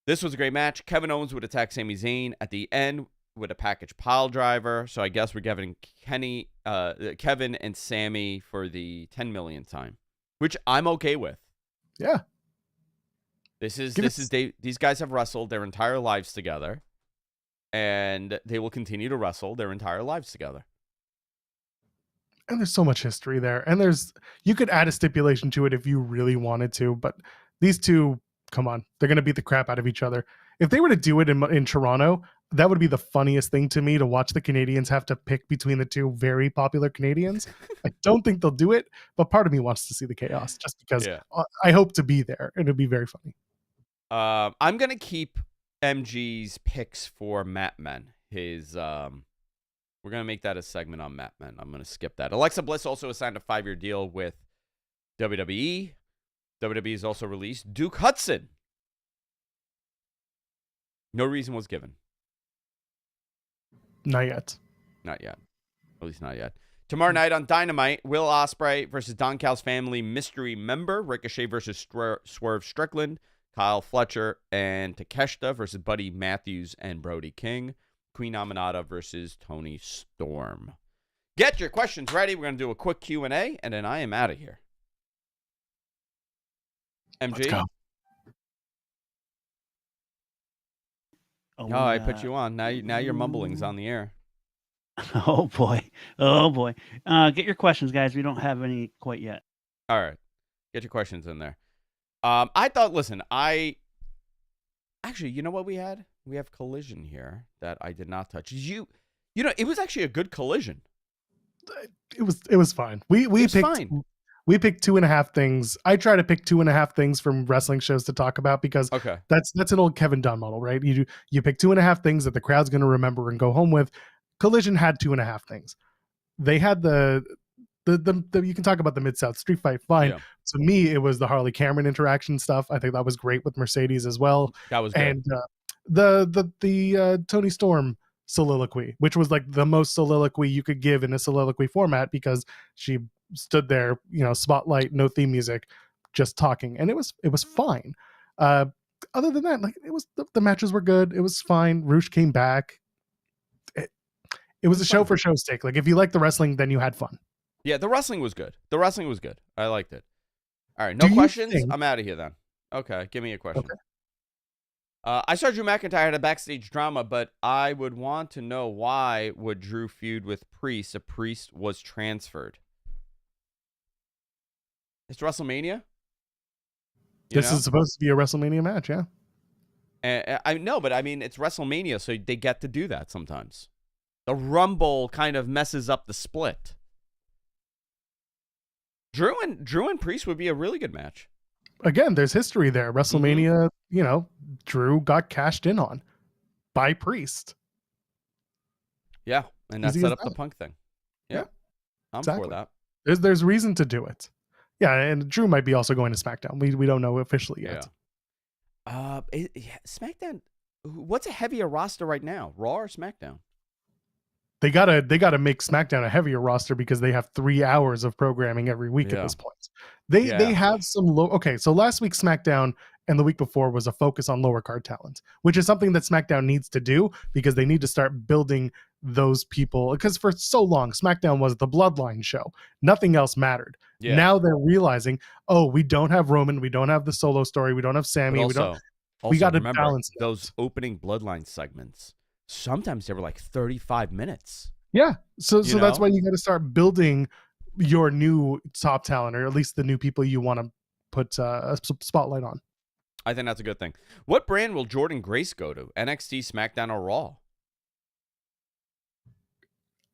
This was a great match. Kevin Owens would attack Sami Zayn at the end with a package pile driver. So I guess we're giving Kevin and Sammy for the 10 million time, which I'm okay with. Yeah. These guys have wrestled their entire lives together, and they will continue to wrestle their entire lives together. And there's so much history there. And you could add a stipulation to it if you really wanted to, but these two, come on, they're going to beat the crap out of each other. If they were to do it in Toronto, that would be the funniest thing to me, to watch the Canadians have to pick between the two very popular Canadians. I don't think they'll do it, but part of me wants to see the chaos just because Yeah. I hope to be there, and it'd be very funny. I'm gonna keep MG's picks for Mat Men. We're gonna make that a segment on Mat Men. I'm gonna skip that. Alexa Bliss also signed a 5-year deal with WWE. WWE has also released Duke Hudson. No reason was given. Not yet. Not yet. At least not yet. Tomorrow night on Dynamite, Will Ospreay versus Don Cal's family mystery member. Ricochet versus Swerve Strickland. Kyle Fletcher and Takeshita versus Buddy Matthews and Brody King. Queen Aminata versus Tony Storm. Get your questions ready. We're going to do a quick Q&A, and then I am out of here. MG? Let's go. Oh, I put you on. Now your mumbling's on the air. Oh boy. Oh boy. Get your questions, guys. We don't have any quite yet. All right. Get your questions in there. I thought, listen, actually, you know what we had? We have Collision here that I did not touch. You know, it was actually a good Collision. It was fine. We picked fine. We picked 2.5 things. I try to pick 2.5 things from wrestling shows to talk about because that's an old Kevin Dunn model, right? You pick 2.5 things that the crowd's going to remember and go home with. Collision had 2.5 things. They had the you can talk about the Mid-South Street Fight, fine. Yeah. To me, it was the Harley Cameron interaction stuff. I think that was great with Mercedes as well. That was good. And the Tony Storm soliloquy, which was like the most soliloquy you could give in a soliloquy format, because she stood there, spotlight, no theme music, just talking, and it was fine. Other than that, like, it was the matches were good. It was fine. Roosh came back. It was a show for show's sake. Like, if you like the wrestling, then you had fun. Yeah, the wrestling was good. I liked it. All right, no questions? I'm out of here then. Okay, give me a question. Okay. I saw Drew McIntyre had a backstage drama, but I would want to know, why would Drew feud with Priest? A Priest was transferred. It's WrestleMania. This is supposed to be a WrestleMania match, yeah. I know, but I mean, it's WrestleMania, so they get to do that sometimes. The Rumble kind of messes up the split. Drew and Priest would be a really good match. Again, there's history there. WrestleMania, Drew got cashed in on by Priest. Yeah, and that set up the Punk thing. Yeah. I'm for that. There's reason to do it. Yeah, and Drew might be also going to SmackDown. We don't know officially yet. Yeah. SmackDown. What's a heavier roster right now, Raw or SmackDown? They gotta make SmackDown a heavier roster because they have 3 hours of programming every week at this point. They have some low. Okay, so last week's SmackDown and the week before was a focus on lower card talent, which is something that SmackDown needs to do, because they need to start building those people. Because for so long, SmackDown was the Bloodline show. Nothing else mattered. Yeah. Now they're realizing, we don't have Roman, we don't have the Solo story, we don't have Sammy, we got to balance those opening Bloodline segments. Sometimes they were like 35 minutes. Yeah. So that's why you got to start building your new top talent, or at least the new people you want to put a spotlight on. I think that's a good thing. What brand will Jordynne Grace go to? NXT, SmackDown, or Raw?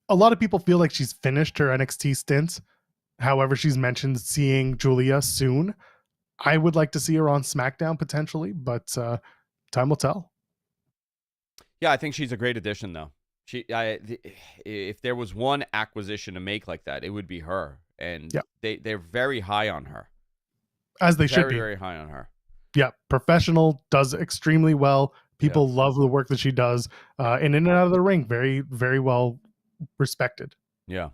A lot of people feel like she's finished her NXT stint. However, she's mentioned seeing Julia soon. I would like to see her on SmackDown potentially, but time will tell. Yeah, I think she's a great addition, though. If there was one acquisition to make like that, it would be her. And they're very high on her. As they should be. Very high on her. Yeah, professional, does extremely well. People love the work that she does. In and out of the ring, very, very well respected. Yeah.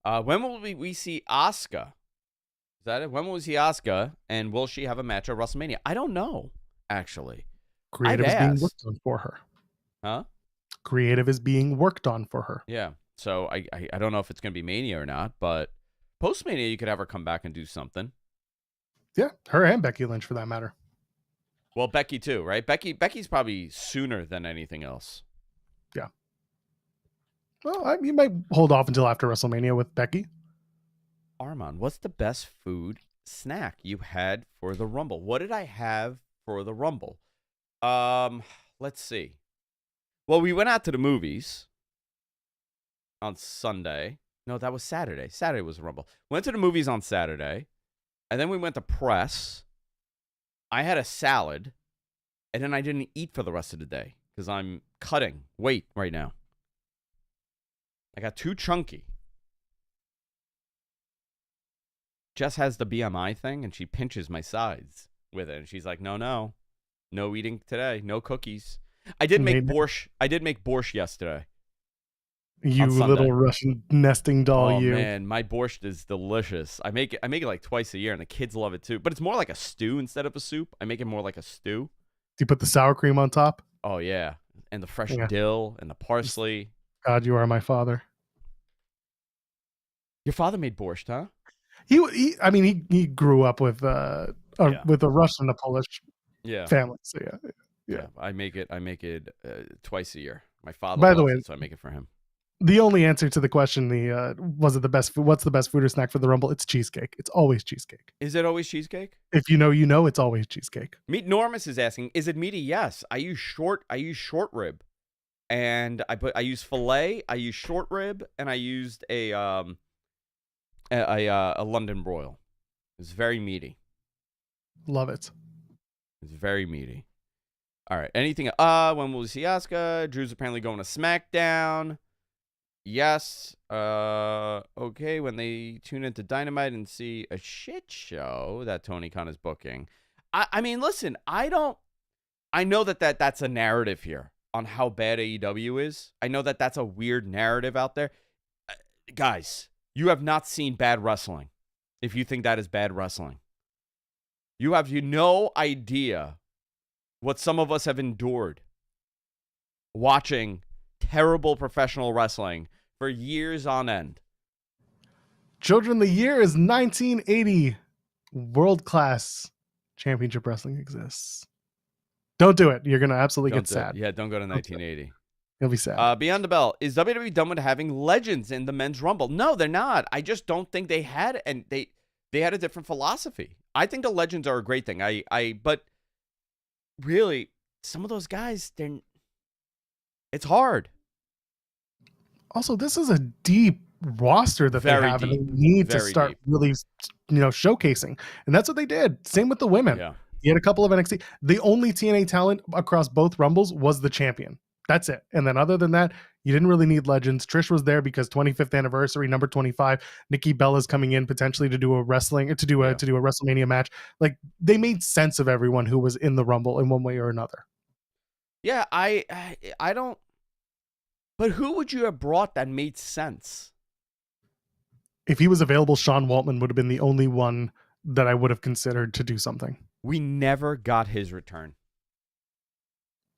When will we see Asuka? Is that it? When will we see Asuka? And will she have a match at WrestleMania? I don't know, actually. Creative is being worked on for her. Huh? Creative is being worked on for her. Yeah. So I don't know if it's going to be Mania or not, but post-Mania, you could have her come back and do something. Yeah, her and Becky Lynch, for that matter. Well, Becky too, right? Becky's probably sooner than anything else. Yeah. Well, you might hold off until after WrestleMania with Becky. Armand, what's the best food snack you had for the Rumble? What did I have for the Rumble? Let's see. Well, we went out to the movies on Sunday. No, that was Saturday. Saturday was the Rumble. Went to the movies on Saturday, and then we went to press. I had a salad, and then I didn't eat for the rest of the day because I'm cutting weight right now. I got too chunky. Jess has the BMI thing, and she pinches my sides with it, and she's like, no eating today, no cookies. I did make borscht. I did make borscht yesterday. You little Russian nesting doll, you. Oh man, my borscht is delicious. I make it like twice a year, and the kids love it too. But it's more like a stew instead of a soup. I make it more like a stew. Do you put the sour cream on top? Oh yeah, and the fresh dill and the parsley. God, you are my father. Your father made borscht, huh? He grew up with a Russian and a Polish family. So yeah. I make it twice a year. My father. By the way, so I make it for him. The only answer to the question, was it the best food? What's the best food or snack for the Rumble? It's cheesecake. It's always cheesecake. Is it always cheesecake? If you know, it's always cheesecake. Meat Normus is asking, is it meaty? Yes. I use short rib, and I use filet. I use short rib, and I used a London broil. It's very meaty. Love it. It's very meaty. All right. Anything? When will we see Asuka? Drew's apparently going to SmackDown. Yes. Okay. When they tune into Dynamite and see a shit show that Tony Khan is booking. I mean, listen. I know that's a narrative here on how bad AEW is. I know that's a weird narrative out there. Guys, you have not seen bad wrestling. If you think that is bad wrestling, you have no idea what some of us have endured watching terrible professional wrestling for years on end. Children, the year is 1980. World-class championship wrestling exists. Don't do it. You're going to absolutely get sad. Yeah, don't go to 1980. You'll be sad. Beyond the Bell, is WWE done with having legends in the men's Rumble? No, they're not. I just don't think they had, and they had a different philosophy. I think the legends are a great thing. But really, some of those guys, it's hard. Also, this is a deep roster that they have, and they need to start really, showcasing. And that's what they did. Same with the women. Yeah. You had a couple of NXT. The only TNA talent across both Rumbles was the champion. That's it. And then other than that, you didn't really need legends. Trish was there because 25th anniversary, number 25. Nikki Bella's coming in potentially to do a WrestleMania match. Like, they made sense of everyone who was in the Rumble in one way or another. Yeah, I don't. But who would you have brought that made sense? If he was available, Sean Waltman would have been the only one that I would have considered to do something. We never got his return.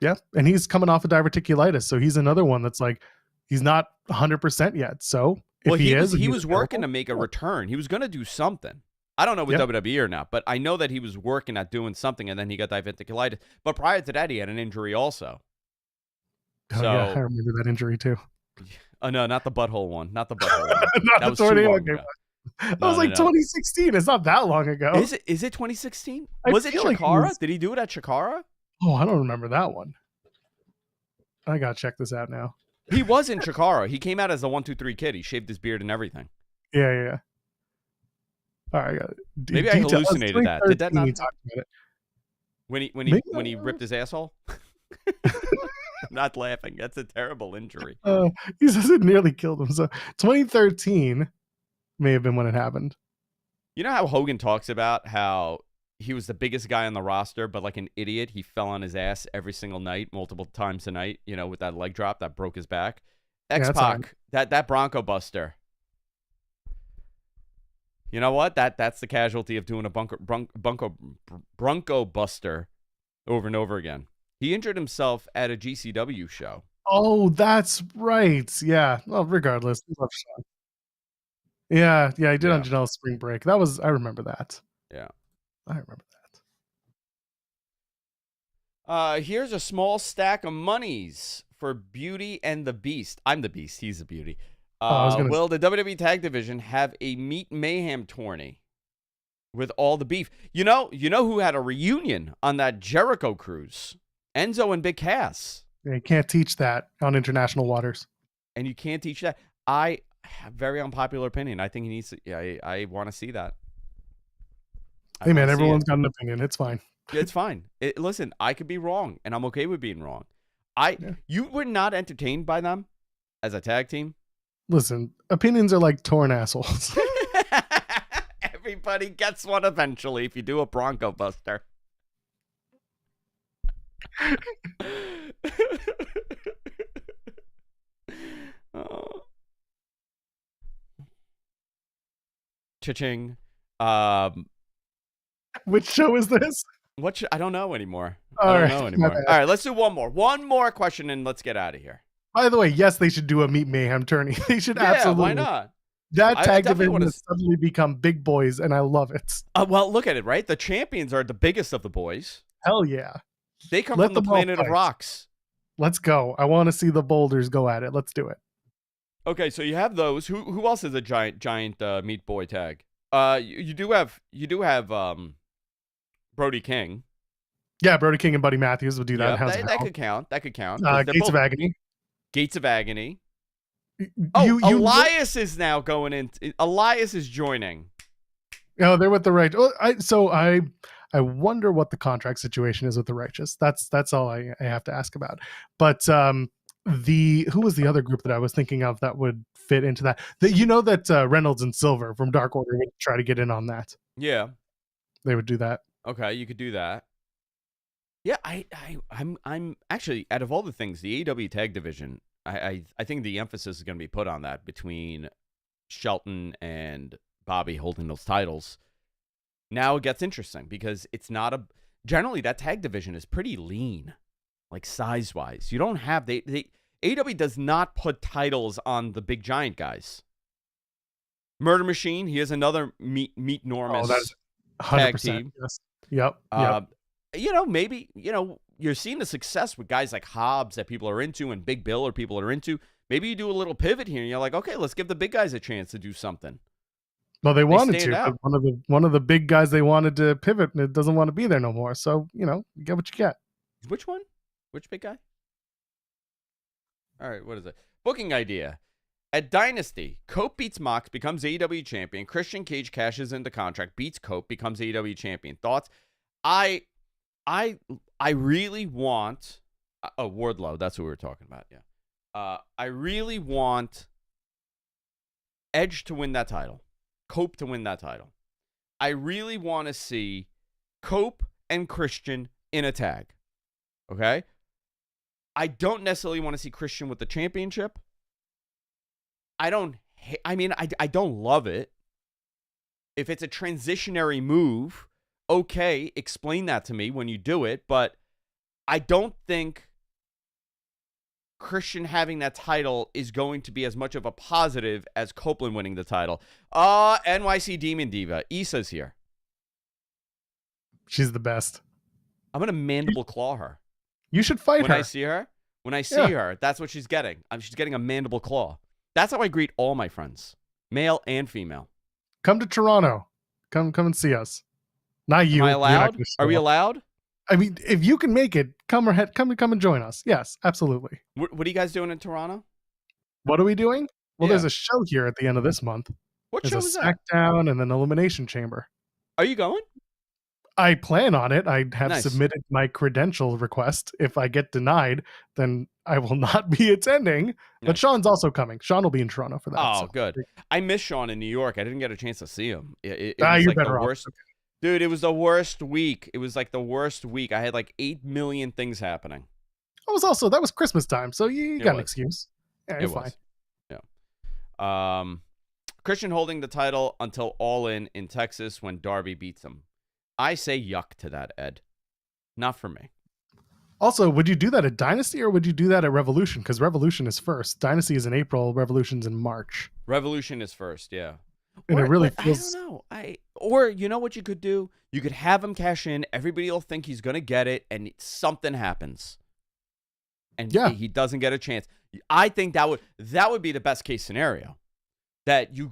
Yeah, and he's coming off of diverticulitis, so he's another one that's like, he's not 100% yet. So if he was working to make a return. He was going to do something. I don't know with WWE or not, but I know that he was working at doing something, and then he got diverticulitis. But prior to that, he had an injury also. Oh, yeah, I remember that injury too. Oh no, not the butthole one. Not the butthole one. Not that the was tornado. That was 2016. It's not that long ago. Is it 2016? Was it Chikara? Did he do it at Chikara? Oh, I don't remember that one. I gotta check this out now. He was in Chikara. He came out as a 1-2-3 kid. He shaved his beard and everything. Yeah. All right. Maybe I hallucinated that. Did that not? When he ripped his asshole? I'm not laughing. That's a terrible injury. He says it nearly killed him. So 2013 may have been when it happened. You know how Hogan talks about how he was the biggest guy on the roster, but like an idiot, he fell on his ass every single night, multiple times a night, with that leg drop that broke his back. X-Pac, that Bronco Buster. You know what? That's the casualty of doing a Bronco Buster over and over again. He injured himself at a GCW show. Oh, that's right. Yeah. Well, regardless. Yeah, he did on Janelle's Spring Break. I remember that. Yeah. I remember that. Here's a small stack of monies for Beauty and the Beast. I'm the Beast. He's the Beauty. Will the WWE Tag Division have a Meat Mayhem tourney with all the beef? You know who had a reunion on that Jericho cruise? Enzo and Big Cass. You can't teach that on international waters. And you can't teach that. I have very unpopular opinion. I think he needs to. I want to see that. Hey man, everyone's got an opinion. It's fine. It's fine. Listen, I could be wrong, and I'm okay with being wrong. You were not entertained by them as a tag team. Listen, opinions are like torn assholes. Everybody gets one eventually if you do a Bronco Buster. Cha-ching. Which show is this? I don't know anymore. All All right, let's do one more. One more question and let's get out of here. By the way, yes, they should do a Meat Mayhem tourney. They should absolutely. Why not? That tag definitely division has suddenly become big boys, and I love it. Well, look at it, right? The champions are the biggest of the boys. Hell yeah. They come from the planet of rocks. Let's go. I want to see the boulders go at it. Let's do it. Okay, so you have those. Who else is a giant meat boy tag? You do have Brody King. Yeah, Brody King and Buddy Matthews would do that. Yeah, that could count. That could count. Gates of Agony. Gates of Agony. Elias is now going in. Elias is joining. Oh, they're with the right. I wonder what the contract situation is with the Righteous. That's all I have to ask about. But who was the other group that I was thinking of that would fit into that? That Reynolds and Silver from Dark Order would try to get in on that. Yeah, they would do that. Okay, you could do that. Yeah, I'm actually, out of all the things, the AEW tag division, I think the emphasis is going to be put on that between Shelton and Bobby holding those titles. Now it gets interesting because it's not generally that tag division is pretty lean, like size wise. You don't have AEW does not put titles on the big giant guys. Murder Machine, he has another meat enormous tag team. Yes. Yep. Maybe, you're seeing the success with guys like Hobbs that people are into and Big Bill or people are into. Maybe you do a little pivot here and you're like, okay, let's give the big guys a chance to do something. Well, they wanted to. But one of the big guys they wanted to pivot and it doesn't want to be there no more. So, you get what you get. Which one? Which big guy? All right, what is it? Booking idea. At Dynasty, Cope beats Mox, becomes AEW champion. Christian Cage cashes into contract, beats Cope, becomes AEW champion. Thoughts? I really want Wardlow. That's what we were talking about. Yeah. I really want Edge to win that title. Cope to win that title. I really want to see Cope and Christian in a tag. Okay? I don't necessarily want to see Christian with the championship. I don't love it. If it's a transitionary move, okay, explain that to me when you do it, but I don't think Christian having that title is going to be as much of a positive as Copeland winning the title. NYC Demon Diva, Issa's here. She's the best. I'm going to mandible claw her. You should fight her. When I see her, that's what she's getting. She's getting a mandible claw. That's how I greet all my friends, male and female. Come to Toronto. Come and see us. Not you. Am I allowed? Are we allowed? I mean, if you can make it, come and join us. Yes, absolutely. What are you guys doing in Toronto? What are we doing? Well, there's a show here at the end of this month. What show is that? There's a SmackDown and an Elimination Chamber. Are you going? I plan on it. I have submitted my credential request. If I get denied, then I will not be attending. Nice. But Sean's also coming. Sean will be in Toronto for that. Oh, good. I miss Sean in New York. I didn't get a chance to see him. It was like better the worst. Okay. Dude, it was the worst week. It was like the worst week. I had like 8 million things happening. That was Christmas time, so you got an excuse. Yeah, you're fine. Yeah. Christian holding the title until All In Texas when Darby beats him. I say yuck to that, Ed. Not for me. Also, would you do that at Dynasty or would you do that at Revolution? Because Revolution is first. Dynasty is in April. Revolution's in March. Revolution is first, yeah. And it really feels... I don't know. Or you know what you could do? You could have him cash in. Everybody will think he's going to get it, and something happens. And he doesn't get a chance. I think that would be the best case scenario. That you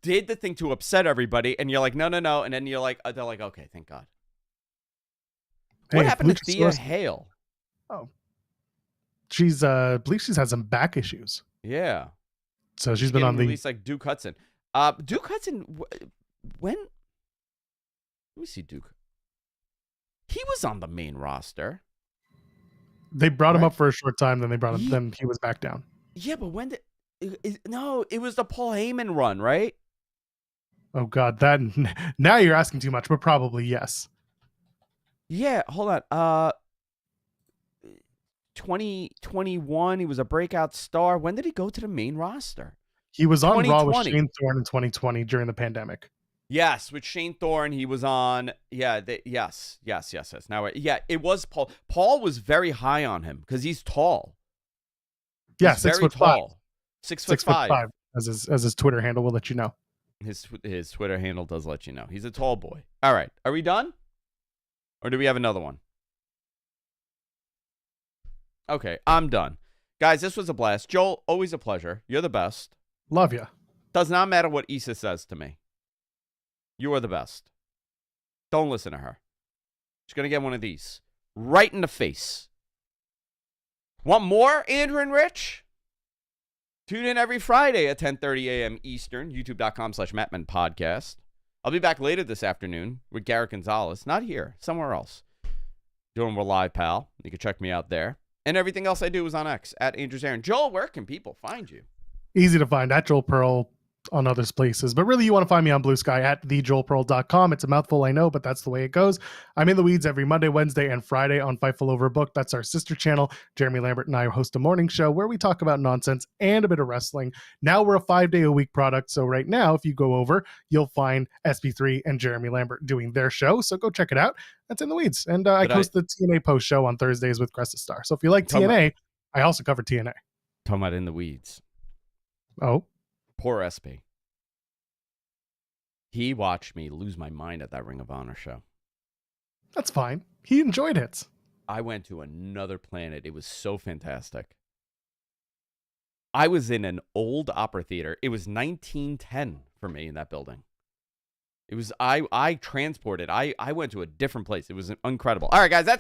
did the thing to upset everybody, and you're like, no, and then you're like, they're like, okay, thank God. What happened to Thea Hale? Oh, She's I believe she's had some back issues. Yeah. So she's been on the released like Duke Hudson. Duke Hudson, when? Let me see Duke. He was on the main roster. They brought him Right. up for a short time, then they brought him. Then he was back down. Yeah, but when did? No, it was the Paul Heyman run, right? Oh God, that now you're asking too much, but probably yes. Yeah, hold on. 2021, he was a breakout star. When did he go to the main roster? He was on Raw with 2020. Shane Thorne in 2020 during the pandemic. Yes, with Shane Thorne, he was on. Yeah, yes. Now, yeah, it was Paul. Paul was very high on him because he's tall. Yeah, He's 6 very foot tall. 5. 6 foot 6 foot 5. 5 as his Twitter handle will let you know. His Twitter handle does let you know. He's a tall boy. All right, are we done? Or do we have another one? Okay, I'm done. Guys, this was a blast. Joel, always a pleasure. You're the best. Love you. Does not matter what Issa says to me. You are the best. Don't listen to her. She's going to get one of these. Right in the face. Want more, Andrew and Rich? Tune in every Friday at 10:30 a.m. Eastern, youtube.com/Mattman Podcast. I'll be back later this afternoon with Garrett Gonzalez. Not here, somewhere else. Doing We're Live, pal. You can check me out there. And everything else I do is on X, at Andrew Zarian. Joel, where can people find you? Easy to find at Joel Pearl on other places. But really, you want to find me on BlueSky at thejoelpearl.com. It's a mouthful, I know, but that's the way it goes. I'm in the weeds every Monday, Wednesday, and Friday on Fightful Over a Book. That's our sister channel. Jeremy Lambert and I host a morning show where we talk about nonsense and a bit of wrestling. Now we're a 5-day-a-week product. So right now, if you go over, you'll find SB3 and Jeremy Lambert doing their show. So go check it out. That's In the Weeds. And I host the TNA post show on Thursdays with Cresta Star. So if you like TNA, I also cover TNA. Talking about In the Weeds. Oh. Poor SB. He watched me lose my mind at that Ring of Honor show. That's fine. He enjoyed it. I went to another planet. It was so fantastic. I was in an old opera theater. It was 1910 for me in that building. It was I transported. I went to a different place. It was incredible. All right, guys, that's